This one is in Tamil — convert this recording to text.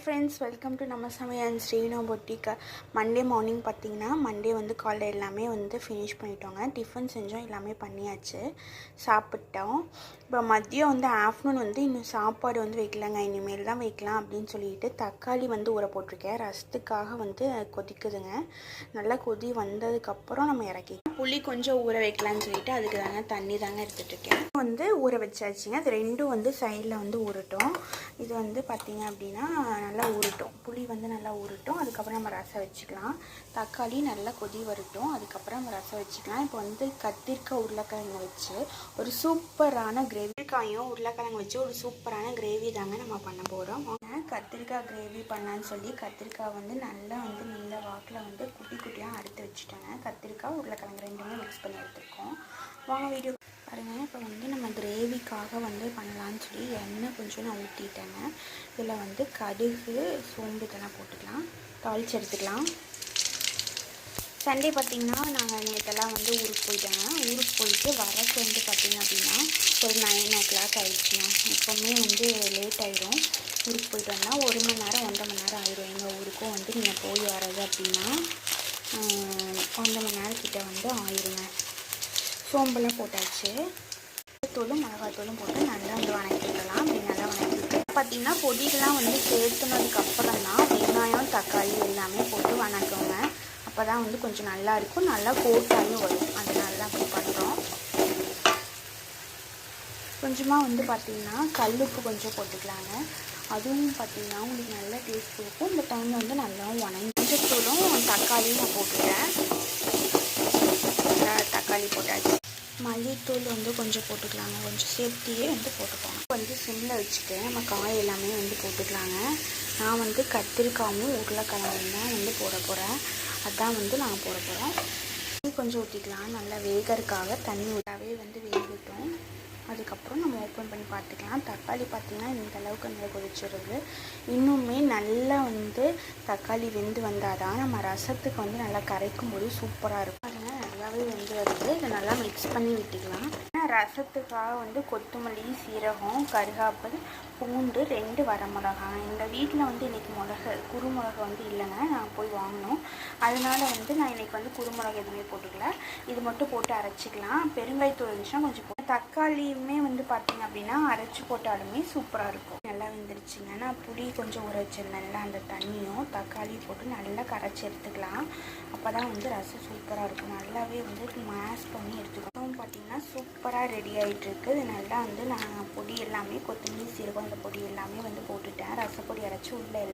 ஃப்ரெண்ட்ஸ், வெல்கம் டு நம்ம சமையல் ஸ்ரீனோ பொட்டிக்கா. மண்டே மார்னிங் பார்த்திங்கன்னா, மண்டே வந்து காலையில் எல்லாமே வந்து ஃபினிஷ் பண்ணிட்டோங்க. டிஃபன் செஞ்சோம், எல்லாமே பண்ணியாச்சு, சாப்பிட்டோம். இப்போ மதியம் வந்து ஆஃப்டர்நூன் வந்து இன்னும் சாப்பாடு வந்து வைக்கலாங்க, இனிமேல் தான் வைக்கலாம் அப்படின்னு சொல்லிட்டு தக்காளி வந்து ஊற போட்டிருக்கேன். ரசத்துக்காக வந்து கொதிக்குதுங்க. நல்லா கொதி வந்ததுக்கப்புறம் நம்ம இறக்கி புளி கொஞ்சம் ஊற வைக்கலான்னு சொல்லிட்டு அதுக்கு தாங்க தண்ணி தாங்க எடுத்துகிட்ருக்கேன். வந்து ஊற வச்சாச்சுங்க. அது ரெண்டும் வந்து சைடில் வந்து ஊறட்டும். இது வந்து பார்த்திங்க அப்படின்னா நல்லா ஊறட்டும். புளி வந்து நல்லா ஊறட்டும். அதுக்கப்புறம் நம்ம ரசம் வச்சுக்கலாம். தக்காளி நல்லா கொதி வரட்டும். அதுக்கப்புறம் நம்ம ரசம் வச்சுக்கலாம். இப்போ வந்து கத்திரிக்காய் உருளைக்கிழங்கு வச்சு ஒரு சூப்பரான கிரேவிக்காயும் உருளைக்கிழங்கு வச்சு ஒரு சூப்பரான கிரேவி தாங்க நம்ம பண்ண போகிறோம். கத்திரிக்காய் கிரேவி பண்ணலான்னு சொல்லி கத்திரிக்காய் வந்து நல்லா வந்து நீல வாக்கில் வந்து குட்டி குட்டியாக அறுத்து வச்சுட்டேங்க. கத்திரிக்காய் உருளைக்கிழங்கு ரெண்டுமே மிக்ஸ் பண்ணி எடுத்துருக்கோம். வாங்க வீடியோ பாருங்கள். இப்போ வந்து நம்ம கிரேவிக்காக வந்து பண்ணலான்னு சொல்லி எண்ணெய் கொஞ்சம் நான் ஊற்றிட்டேங்க. இதில் வந்து கடுகு சோம்பு இதெல்லாம் போட்டுக்கலாம், தாளித்து எடுத்துக்கலாம். சண்டே பார்த்திங்கன்னா நாங்கள் நேற்றெல்லாம் வந்து ஊருக்கு போயிட்டேங்க. ஊருக்கு போயிட்டு வரக்கு வந்து பார்த்திங்க அப்படின்னா ஒரு 9 o'clock ஆகிடுச்சுங்க. எப்போவுமே வந்து லேட் ஆகிடும். ஊருக்கு போயிட்டு வந்தால் 1 மணி நேரம் 1.5 மணி நேரம் ஆயிடும். எங்கள் ஊருக்கும் வந்து நீங்கள் போய் வர்றது அப்படின்னா 1.5 மணி நேரக்கிட்ட வந்து ஆயிருங்க. சோம்பெல்லாம் போட்டாச்சு. தூளும் மிளகாத்தூளும் போட்டு நல்லா வந்து வணக்கிக்கலாம். அப்படி நல்லா வணக்கிட்டு பார்த்திங்கன்னா பொடிகள்லாம் வந்து சேர்த்துனதுக்கப்புறம் தான் வெங்காயம் தக்காளி எல்லாமே போட்டு வணக்குங்க. அப்போ தான் வந்து கொஞ்சம் நல்லாயிருக்கும், நல்லா கோட்டாயும் வரும். அதனால தான் அப்படி பண்ணுறோம். கொஞ்சமாக வந்து பார்த்திங்கன்னா கல்லுப்பு கொஞ்சம் போட்டுக்கலாங்க. அதுவும் பார்த்திங்கன்னா உங்களுக்கு நல்லா டேஸ்ட் கொடுக்கும். இந்த டைமில் வந்து நல்லா வணங்கி மஞ்சத்தூளும் தக்காளியும் நான் போட்டுட்டேன். தக்காளி போட்டாச்சு. மல்லித்தூள் வந்து கொஞ்சம் போட்டுக்கலாங்க. கொஞ்சம் சேர்த்தியே வந்து போட்டுக்கோங்க. வந்து சிம்மில் வச்சுட்டு நம்ம காய் எல்லாமே வந்து போட்டுக்கலாங்க. நான் வந்து கத்திரிக்காயும் உருளைக்கிழங்கும் தான் வந்து போட போகிறேன். அதுதான் வந்து நான் போட போகிறேன். தண்ணி கொஞ்சம் ஊற்றிக்கலாம். நல்லா வேகறதுக்காக தண்ணி ஊற்றாவே வந்து வேகட்டும். அதுக்கப்புறம் நம்ம ஓப்பன் பண்ணி பார்த்துக்கலாம். தக்காளி பார்த்திங்கன்னா இந்த அளவுக்கு நல்லா கொதிச்சிருது. இன்னுமே நல்லா வந்து தக்காளி வெந்து வந்தால் தான் நம்ம ரசத்துக்கு வந்து நல்லா கரைக்கும் போது சூப்பராக இருக்கும். அதனால் நல்லாவே வெந்து வருது. இதை நல்லா மிக்ஸ் பண்ணி விட்டுக்கலாம். ரசத்துக்காக வந்து கொத்தமல்லி, சீரகம், கருகாப்பில், பூண்டு, 2 வரமிளகாய். எங்கள் வீட்டில் வந்து இன்றைக்கி குறுமிளகு வந்து இல்லைங்க, நான் போய் வாங்கினோம். அதனால் வந்து நான் இன்றைக்கி வந்து குறுமிளகு எதுவுமே போட்டுக்கல. இது மட்டும் போட்டு அரைச்சிக்கலாம். பெருங்காயத்தூள் இருந்துச்சுன்னா கொஞ்சம் தக்காளியுமே வந்து பார்த்திங்க அப்படின்னா அரைச்சி போட்டாலுமே சூப்பராக இருக்கும். நல்லா வெந்துருச்சுங்க. நான் புளி கொஞ்சம் ஊற வச்சிருந்தேன்ல, அந்த தண்ணியும் தக்காளியும் போட்டு நல்லா கரைச்சி எடுத்துக்கலாம். அப்போ தான் வந்து ரசம் சூப்பராக இருக்கும். நல்லாவே வந்து மேஷ் பண்ணி எடுத்துக்கணும். பார்த்திங்கன்னா சூப்பராக ரெடி ஆகிட்டுருக்கு. இது நல்லா வந்து நான் பொடி எல்லாமே கொத்தமல்லி, சீரகம், இந்த பொடி எல்லாமே வந்து போட்டுட்டேன். ரசப்பொடி அரைச்சி உள்ளே